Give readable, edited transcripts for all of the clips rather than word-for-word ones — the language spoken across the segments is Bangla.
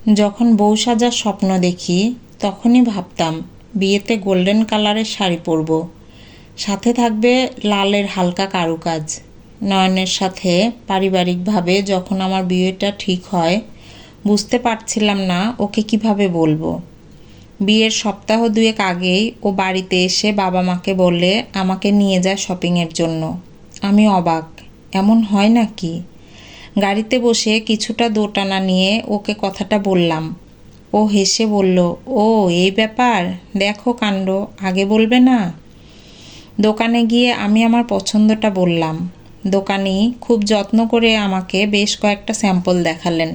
যখন বউ সাজার স্বপ্ন দেখি তখনই ভাবতাম বিয়েতে গোল্ডেন কালারের শাড়ি পরব, সাথে থাকবে লালের হালকা কারুকাজ। নয়নের সাথে পারিবারিকভাবে যখন আমার বিয়েটা ঠিক হয়, বুঝতে পারছিলাম না ওকে কিভাবে বলবো। বিয়ের সপ্তাহ দুয়েক আগেই ও বাড়িতে এসে বাবা মাকে বলে আমাকে নিয়ে যায় শপিংয়ের জন্য। আমি অবাক, এমন হয় নাকি? গাড়িতে বসে কিছুটা দোটানা নিয়ে ওকে কথাটা বললাম। ও হেসে বলল, ও এই ব্যাপার, দেখো কাণ্ড, আগে বলবে না? দোকানে গিয়ে আমি আমার পছন্দটা বললাম। দোকানি খুব যত্ন করে আমাকে বেশ কয়েকটা স্যাম্পল দেখালেন।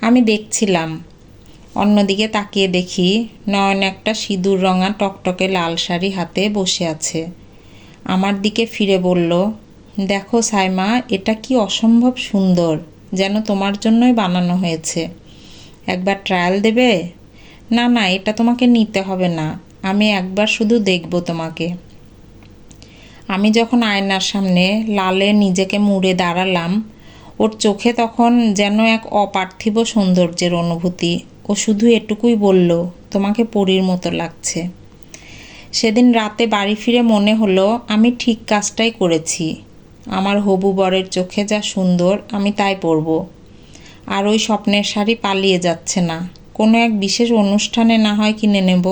আমি দেখছিলাম। অন্যদিকে তাকিয়ে দেখি নয়ন একটা সিঁদুর রঙা টকটকে লাল শাড়ি হাতে বসে আছে। আমার দিকে ফিরে বলল, দেখো সাইমা, এটা কি অসম্ভব সুন্দর, যেন তোমার জন্যই বানানো হয়েছে। একবার ট্রায়াল দেবে? না না, এটা তোমাকে নিতে হবে না, আমি একবার শুধু দেখব তোমাকে। আমি যখন আয়নার সামনে লালে নিজেকে মুড়ে দাঁড়ালাম, ওর চোখে তখন যেন এক অপার্থিব সৌন্দর্যের অনুভূতি। ও শুধু এটুকুই বলল, তোমাকে পরীর মতো লাগছে। সেদিন রাতে বাড়ি ফিরে মনে হলো আমি ঠিক কাজটাই করেছি। আমার হবু বরের চোখে যা সুন্দর আমি তাই পরব। আর ওই স্বপ্নের শাড়ি পালিয়ে যাচ্ছে না, কোনো এক বিশেষ অনুষ্ঠানে না হয় কিনে নেব।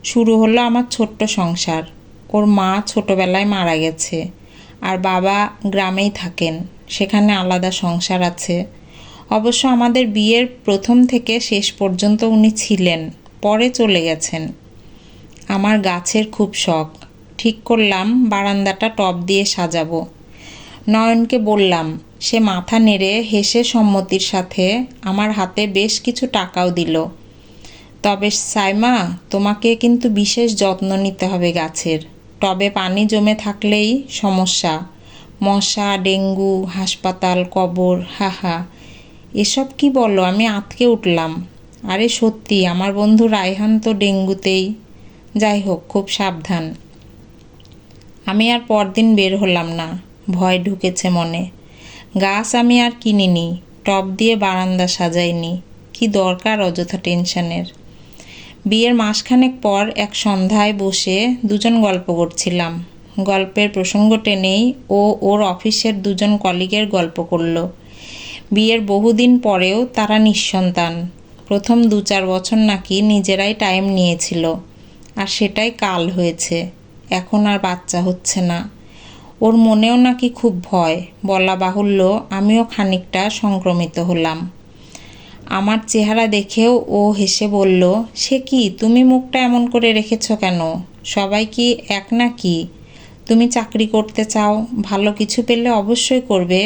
শুরু হলো আমার ছোট্ট সংসার। ওর মা ছোটবেলায় মারা গেছে, আর বাবা গ্রামেই থাকেন, সেখানে আলাদা সংসার আছে। অবশ্য আমাদের বিয়ের প্রথম থেকে শেষ পর্যন্ত উনি ছিলেন, পরে চলে গেছেন। আমার গাছের খুব শখ। ঠিক করলাম বারান্দাটা টব দিয়ে সাজাবো। নয়নকে বললাম, সে মাথা নেড়ে হেসে সম্মতির সাথে আমার হাতে বেশ কিছু টাকাও দিল। তবে সাইমা, তোমাকে কিন্তু বিশেষ যত্ন নিতে হবে গাছের। টবে পানি জমে থাকলেই সমস্যা। মশা, ডেঙ্গু, হাসপাতাল, কবর, হাহা। এসব কি বলো? আমি আঁতকে উঠলাম। আরে সত্যি, আমার বন্ধু রায়হান তো ডেঙ্গুতেই। যাই হোক, খুব সাবধান। আমি আর পরদিন বের হলাম না, ভয় ঢুকেছে মনে। গাছ আমি আর কিনিনি, টব দিয়ে বারান্দা সাজাইনি। কি দরকার অযথা টেনশনের। বিয়ের মাসখানেক পর এক সন্ধ্যায় বসে দুজন গল্প করছিলাম। গল্পের প্রসঙ্গ টেনেই ও ওর অফিসের দুজন কলিগের গল্প করল। বিয়ের বহুদিন পরেও তারা নিঃসন্তান। প্রথম 2-4 বছর নাকি নিজেরাই টাইম নিয়েছিল, আর সেটাই কাল হয়েছে। এখন আর বাচ্চা হচ্ছে না। ওর মনেও নাকি খুব ভয়। বলা বাহুল্য, আমিও খানিকটা সংক্রমিত হলাম। আমার চেহারা দেখেও ও হেসে বলল, সে কি, তুমি মুখটা এমন করে রেখেছ কেন? সবাই কি এক নাকি? তুমি চাকরি করতে চাও, ভালো কিছু পেলে অবশ্যই করবে।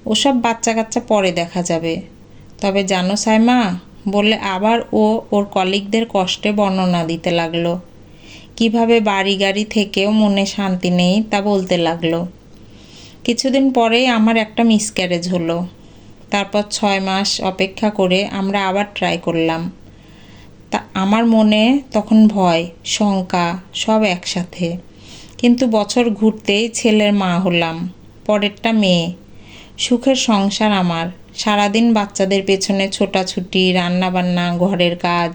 ওসব বাচ্চা কাচ্চা পরে দেখা যাবে। তবে জানো সাইমা, বলে আবার ও ওর কলিগদের কষ্টে বর্ণনা দিতে লাগলো। কিভাবে বাড়ি গাড়ি থেকেও মনে শান্তি নেই তা বলতে লাগলো। কিছুদিন পরেই আমার একটা মিসক্যারেজ হলো। তারপর 6 মাস অপেক্ষা করে আমরা আবার ট্রাই করলাম। তা আমার মনে তখন ভয়, শঙ্কা সব একসাথে। কিন্তু বছর ঘুরতেই ছেলের মা হলাম, পরেরটা মেয়ে। সুখের সংসার আমার। সারাদিন বাচ্চাদের পেছনে ছোটাছুটি, রান্নাবান্না, ঘরের কাজ।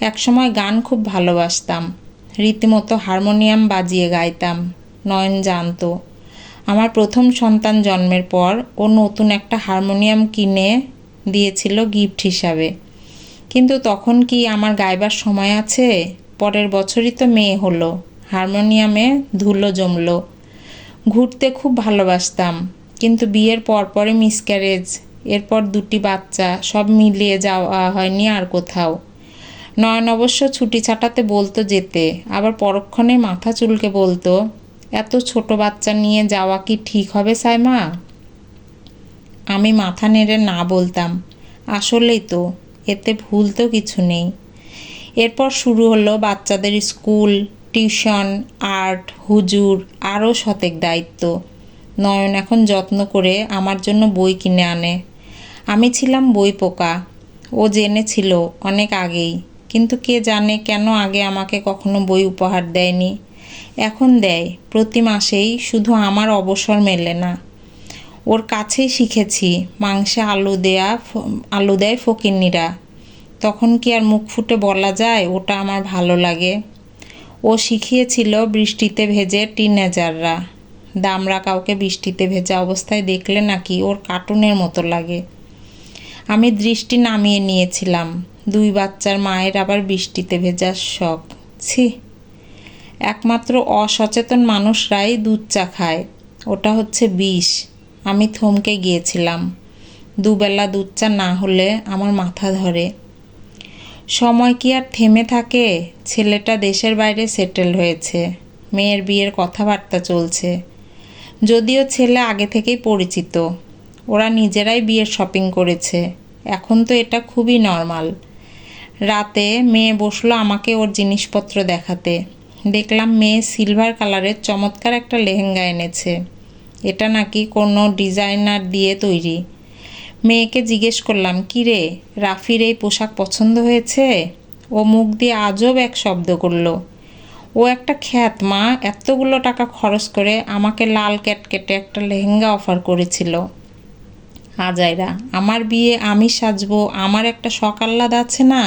একসময় গান খুব ভালোবাসতাম, রীতিমতো হারমোনিয়াম বাজিয়ে গাইতাম। নয়ন জানতো। আমার প্রথম সন্তান জন্মের পর ও নতুন একটা হারমোনিয়াম কিনে দিয়েছিল গিফট হিসাবে। কিন্তু তখন কি আমার গাইবার সময় আছে? পরের বছরই তো মেয়ে হলো, হারমোনিয়ামে ধুলো জমলো। ঘুরতে খুব ভালোবাসতাম, কিন্তু বিয়ের পরপরই মিসক্যারেজ, এরপর 2টি বাচ্চা, সব মিলিয়ে যাওয়া হয়নি আর কোথাও। নয়ন অবশ্য ছুটি ছাটাতে বলতো যেতে, আবার পরক্ষণে মাথা চুলকে বলতো, এত ছোট বাচ্চা নিয়ে যাওয়া কি ঠিক হবে সাইমা? আমি মাথা নেড়ে না বলতাম, আসলেই তো, এতে ভুল তো কিছু নেই। এরপর শুরু হলো বাচ্চাদের স্কুল, টিউশন, আর্ট, হুজুর, আরও শতেক দায়িত্ব। নয়ন এখন যত্ন করে আমার জন্য বই কিনে আনে। আমি ছিলাম বই পোকা। ও জেনেছিল অনেক আগেই, কিন্তু কে জানে কেন আগে আমাকে কখনো বই উপহার দেয়নি। এখন দেয় প্রতি মাসেই, শুধু আমার অবসর মেলে না। ওর কাছেই শিখেছি মাংসে আলু দেয় ফকিন্নিরা। তখন কি আর মুখ ফুটে বলা যায় ওটা আমার ভালো লাগে? ও শিখিয়েছিল বৃষ্টিতে ভেজে টিনেজাররা। দামরা কাউকে বৃষ্টিতে ভেজা অবস্থায় দেখলে নাকি ওর কার্টুনের মতো লাগে। আমি দৃষ্টি নামিয়ে নিয়েছিলাম। 2 বাচ্চার মায়ের আবার বৃষ্টিতে ভেজার শখ। ছি, একমাত্র অসচেতন মানুষরাই দুধ চা খায়। ওটা হচ্ছে বিষ। আমি থমকে গিয়েছিলাম। 2 বেলা দুধ চা না হলে আমার মাথা ধরে। সময় কি আর থেমে থাকে? ছেলেটা দেশের বাইরে সেটেল হয়েছে। মেয়ের বিয়ের কথাবার্তা চলছে। যদিও ছেলে আগে থেকেই পরিচিত। ওরা নিজেরাই বিয়ের শপিং করেছে। এখন তো এটা খুবই নর্মাল। রাতে মেয়ে বসলো আমাকে ওর জিনিসপত্র দেখাতে। দেখলাম মেয়ে সিলভার কালারের চমৎকার একটা লেহেঙ্গা এনেছে। এটা নাকি কোনো ডিজাইনার দিয়ে তৈরি। মেয়েকে জিজ্ঞেস করলাম, কী রে, রাফির এই পোশাক পছন্দ হয়েছে? ও মুখ দিয়ে আজব এক শব্দ করলো। ও একটা খ্যাত মা, এতগুলো টাকা খরচ করে আমাকে লাল ক্যাটকেটে একটা লেহেঙ্গা অফার করেছিল। আজাইরা, আমার বিয়ে আমি সাজবো, আমার একটা শখ আহ্লাদ আছে না?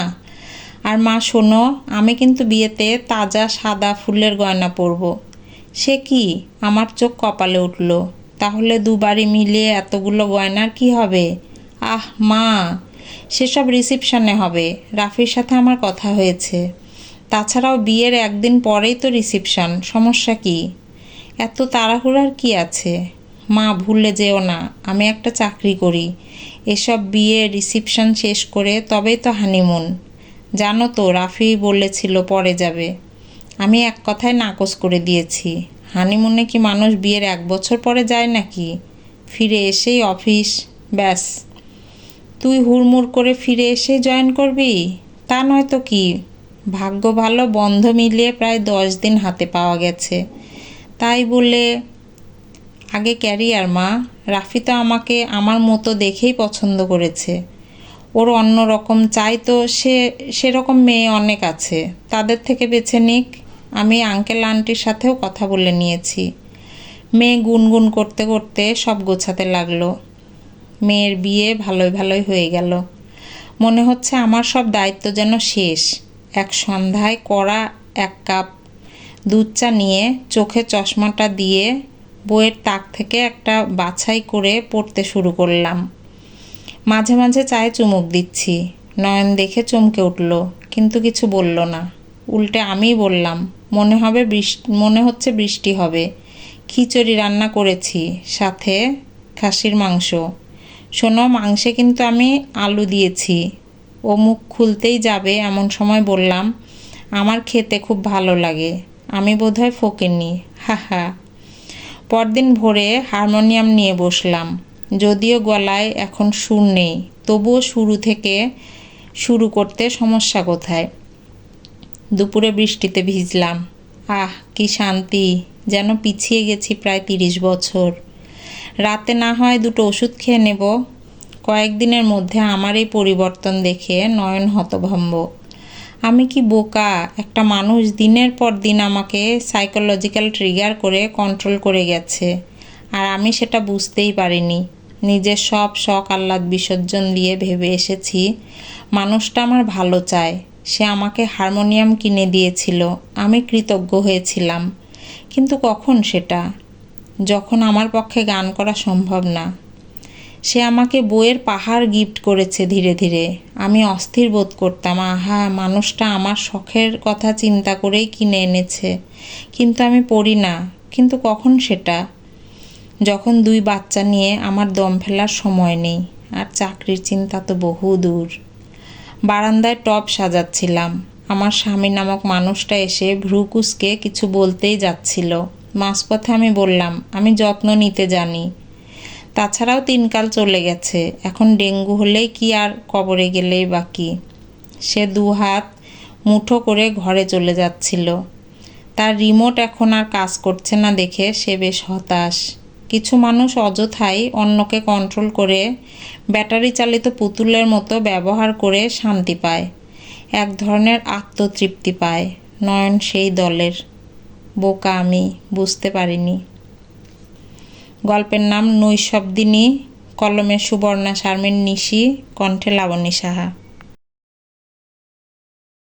আর মা শোনো, আমি কিন্তু বিয়েতে তাজা সাদা ফুলের গয়না পরব। সে কি? আমার চোখ কপালে উঠল। তাহলে দুবারই মিলিয়ে এতগুলো গয়নার কি হবে? আহ মা, সেসব রিসিপশনে হবে। রাফির সাথে আমার কথা হয়েছে। তাছাড়াও বিয়ের একদিন পরেই তো রিসিপশন, সমস্যা কি? এত তাড়াহুড়ার কি আছে? মা ভুলে যেও না, আমি একটা চাকরি করি। এসব বিয়ে রিসিপশন শেষ করে তবেই তো হানিমুন। জানো তো রাফি বলেছিল পরে যাবে। আমি এক কথায় নাকচ করে দিয়েছি। হানিমুনে কি মানুষ বিয়ের 1 বছর পরে যায় নাকি? ফিরে এসেই অফিস, ব্যাস। তুই হুড়মুড় করে ফিরে এসেই জয়েন করবি? তা নয় তো কি। ভাগ্য ভালো বন্ধ মিলিয়ে প্রায় 10 দিন হাতে পাওয়া গেছে। তাই বলে আগে ক্যারিয়ার মা। রাফি তো আমাকে আমার মতো দেখেই পছন্দ করেছে। ওর অন্য রকম চাই তো সেরকম মেয়ে অনেক আছে, তাদের থেকে বেছে নিক। আমি আঙ্কেল আন্টির সাথেও কথা বলে নিয়েছি। মেয়ে গুনগুন করতে করতে সব গোছাতে লাগলো। মেয়ের বিয়ে ভালোই ভালোই হয়ে গেল। মনে হচ্ছে আমার সব দায়িত্ব যেন শেষ। এক সন্ধ্যায় কড়া 1 কাপ দুধ চা নিয়ে চোখে চশমাটা দিয়ে বইয়ের তাক থেকে একটা বাছাই করে পড়তে শুরু করলাম। মাঝে মাঝে চায়ে চুমুক দিচ্ছি। নয়ন দেখে চমকে উঠল, কিন্তু কিছু বলল না। উল্টে আমিই বললাম, মনে হচ্ছে বৃষ্টি হবে। খিচুড়ি রান্না করেছি, সাথে খাসির মাংস। শোনো, মাংসে কিন্তু আমি আলু দিয়েছি। ও মুখ খুলতেই যাবে এমন সময় বললাম, আমার খেতে খুব ভালো লাগে। আমি বোধহয় ফকিন্নি, হা হা। পরদিন ভোরে হারমোনিয়াম নিয়ে বসলাম। যদিও গলায় এখন সুর নেই, তবুও শুরু করতে সমস্যা কোথায়? দুপুরে বৃষ্টিতে ভিজলাম। আহ কি শান্তি, যেন পিছিয়ে গেছি প্রায় 30 বছর। রাতে না হয় 2টো ওষুধ খেয়ে নেব। কয়েকদিনের মধ্যে আমার এই পরিবর্তন দেখে নয়ন হতভম্ব। আমি কি বোকা? একটা মানুষ দিনের পর দিন আমাকে সাইকোলজিক্যাল ট্রিগার করে কন্ট্রোল করে গেছে, আর আমি সেটা বুঝতেই পারিনি। নিজের সব শখ আহ্লাদ বিসর্জন দিয়ে ভেবে এসেছি মানুষটা আমার ভালো চায়। সে আমাকে হারমোনিয়াম কিনে দিয়েছিল, আমি কৃতজ্ঞ হয়েছিলাম। কিন্তু কখন সেটা? যখন আমার পক্ষে গান করা সম্ভব না। সে আমাকে বইয়ের পাহাড় গিফট করেছে ধীরে ধীরে। আমি অস্থির বোধ করতাম, আহা, মানুষটা আমার শখের কথা চিন্তা করেই কিনে এনেছে। কিন্তু আমি পড়ি না। কিন্তু কখন সেটা? যখন 2 বাচ্চা নিয়ে আমার দম ফেলার সময় নেই, আর চাকরির চিন্তা তো বহু দূর। বারান্দায় টব সাজাচ্ছিলাম। আমার স্বামী নামক মানুষটা এসে ভ্রু কুঁচকে কিছু বলতেই যাচ্ছিল। মাঝপথে আমি বললাম, আমি যত্ন নিতে জানি। তাছাড়াও 3 কাল চলে গেছে। এখন ডেঙ্গু হলেই কি আর কবরে গেলেই বাকি। সে 2 হাত মুঠো করে ঘরে চলে যাচ্ছিল। তার রিমোট এখন আর কাজ করছে না দেখে সে বেশ হতাশ। কিছু মানুষ অযথাই অন্যকে কন্ট্রোল করে ব্যাটারি চালিত পুতুলের মতো ব্যবহার করে শান্তি পায়, এক ধরনের আত্মতৃপ্তি পায়। নয়ন সেই দলের। বোকা আমি, বুঝতে পারিনি। গল্পের নাম নৈশব্দিনী, কলমে সুবর্ণা শারমিন নিশি, কণ্ঠে লাবণী সাহা।